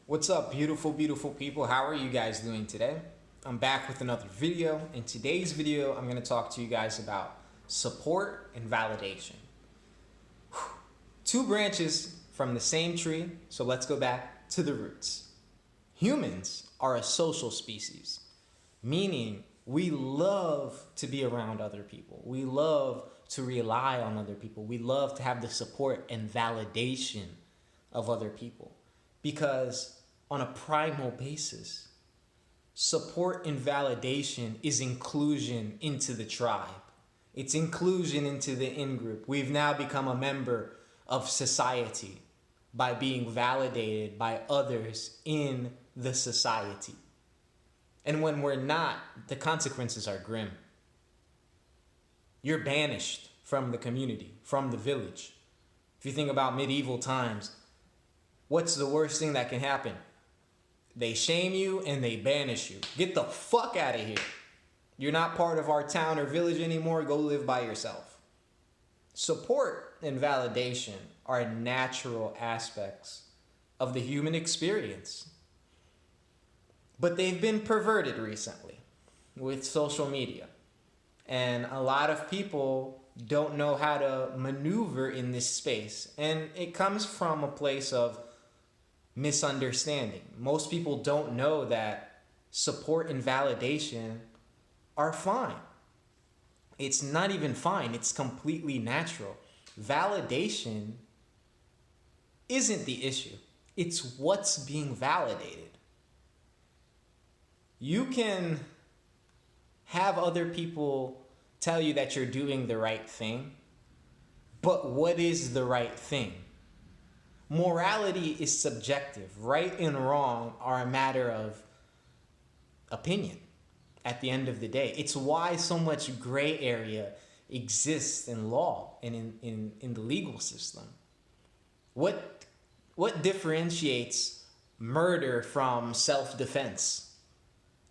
What's up, beautiful, beautiful people? How are you guys doing today? I'm back with another video. In today's video, I'm going to talk to you guys about support and validation. Two branches from the same tree, so let's go back to the roots. Humans are a social species, meaning we love to be around other people. We love to rely on other people. We love to have the support and validation of other people because on a primal basis, support and validation is inclusion into the tribe. It's inclusion into the in-group. We've now become a member of society by being validated by others in the society. And when we're not, the consequences are grim. You're banished from the community, from the village. If you think about medieval times, what's the worst thing that can happen? They shame you and they banish you. Get the fuck out of here. You're not part of our town or village anymore. Go live by yourself. Support and validation are natural aspects of the human experience. But they've been perverted recently with social media. And a lot of people don't know how to maneuver in this space. And it comes from a place of misunderstanding. Most people don't know that support and validation are fine. It's not even fine, it's completely natural. Validation isn't the issue. It's what's being validated. You can have other people tell you that you're doing the right thing, but what is the right thing? Morality is subjective. Right and wrong are a matter of opinion at the end of the day. It's why so much gray area exists in law and in the legal system. What differentiates murder from self-defense?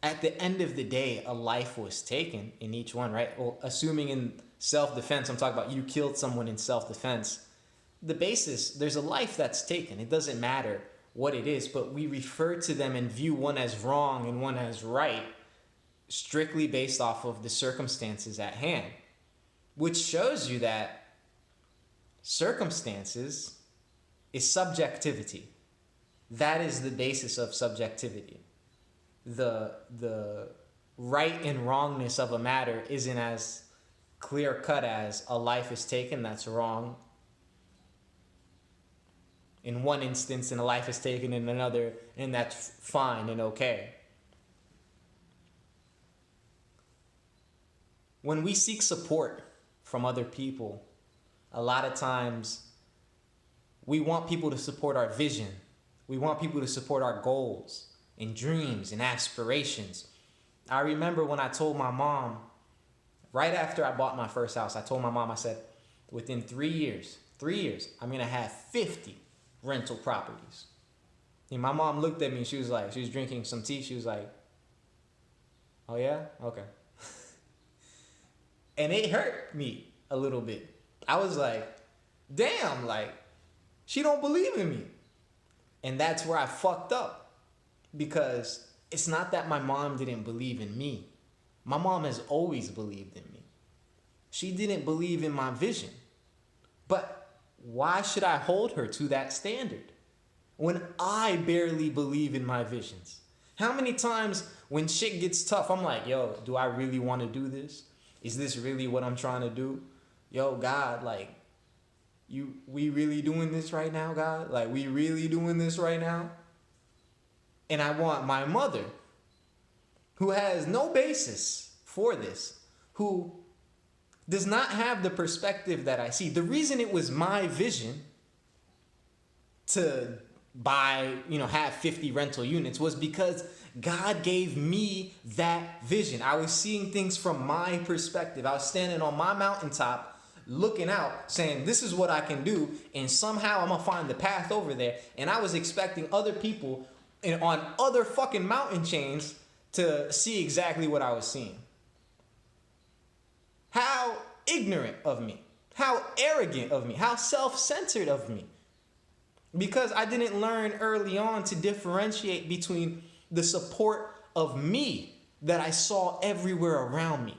At the end of the day, a life was taken in each one, right? Well, assuming in self-defense, I'm talking about you killed someone in self-defense. The basis, there's a life that's taken. It doesn't matter what it is, but we refer to them and view one as wrong and one as right strictly based off of the circumstances at hand, which shows you that circumstances is subjectivity. That is the basis of subjectivity. The right and wrongness of a matter isn't as clear cut as a life is taken, that's wrong in one instance, and a life is taken in another, and that's fine and okay. When we seek support from other people, a lot of times we want people to support our vision. We want people to support our goals and dreams and aspirations. I remember when I told my mom, right after I bought my first house, I told my mom, I said, within 3 years, I'm going to have 50 rental properties. And my mom looked at me, she was drinking some tea. She was like, oh yeah? Okay. And it hurt me a little bit. I was like, damn, like, she don't believe in me. And that's where I fucked up. Because it's not that my mom didn't believe in me. My mom has always believed in me. She didn't believe in my vision. But why should I hold her to that standard when I barely believe in my visions? How many times when shit gets tough, I'm like, yo, do I really want to do this? Is this really what I'm trying to do? Yo, God, like, we really doing this right now, God? Like, we really doing this right now? And I want my mother, who has no basis for this, who does not have the perspective that I see. The reason it was my vision to buy, have 50 rental units was because God gave me that vision. I was seeing things from my perspective. I was standing on my mountaintop looking out saying, this is what I can do. And somehow I'm going to find the path over there. And I was expecting other people on other fucking mountain chains to see exactly what I was seeing. How ignorant of me. How arrogant of me. How self-centered of me. Because I didn't learn early on to differentiate between the support of me that I saw everywhere around me,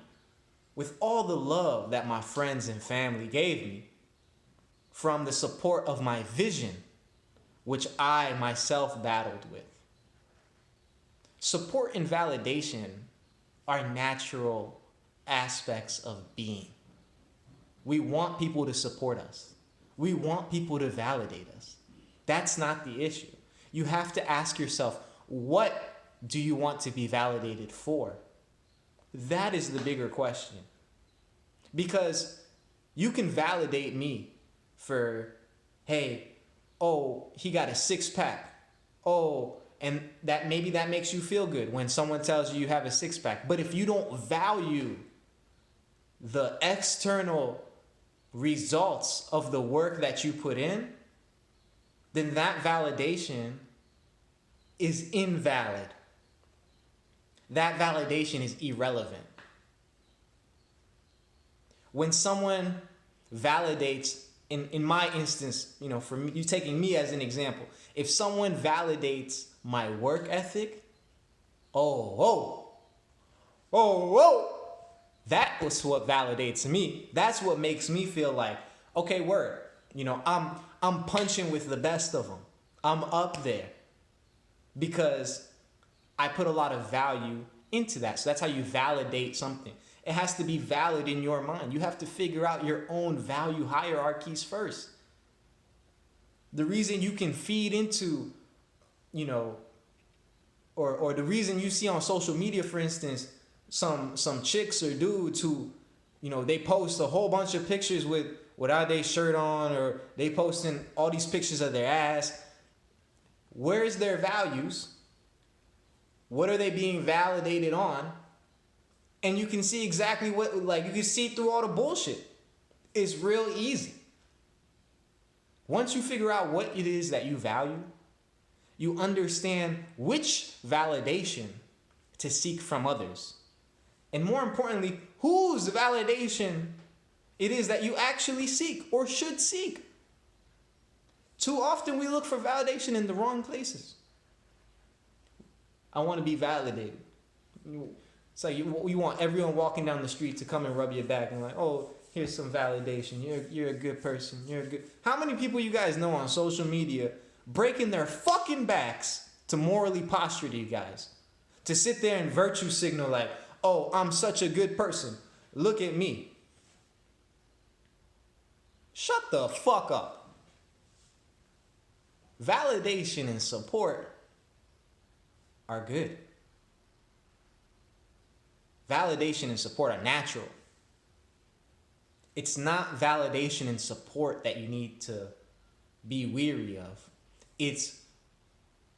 with all the love that my friends and family gave me, from the support of my vision, which I myself battled with. Support and validation are natural aspects of being. We want people to support us. We want people to validate us. That's not the issue. You have to ask yourself, what do you want to be validated for? That is the bigger question. Because you can validate me for, hey, oh, he got a 6-pack. Oh, and that maybe that makes you feel good when someone tells you you have a 6-pack. But if you don't value the external results of the work that you put in, then that validation is invalid. That validation is irrelevant. When someone validates, in my instance, for me, you taking me as an example, if someone validates my work ethic, oh, that was what validates me. That's what makes me feel like, okay, word. I'm punching with the best of them. I'm up there because I put a lot of value into that. So that's how you validate something. It has to be valid in your mind. You have to figure out your own value hierarchies first. The reason you can feed into, or the reason you see on social media, for instance, some chicks or dudes who, they post a whole bunch of pictures without their shirt on, or they posting all these pictures of their ass. Where's their values? What are they being validated on? And you can see exactly you can see through all the bullshit. It's real easy. Once you figure out what it is that you value, you understand which validation to seek from others. And more importantly, whose validation it is that you actually seek or should seek. Too often we look for validation in the wrong places. I want to be validated. It's like you want everyone walking down the street to come and rub your back and oh, here's some validation. You're a good person. How many people you guys know on social media breaking their fucking backs to morally posture to you guys? To sit there and virtue signal oh, I'm such a good person. Look at me. Shut the fuck up. Validation and support are good. Validation and support are natural. It's not validation and support that you need to be weary of. It's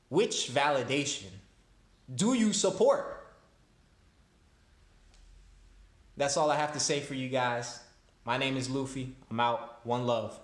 which validation do you support? That's all I have to say for you guys. My name is Luffy. I'm out. One love.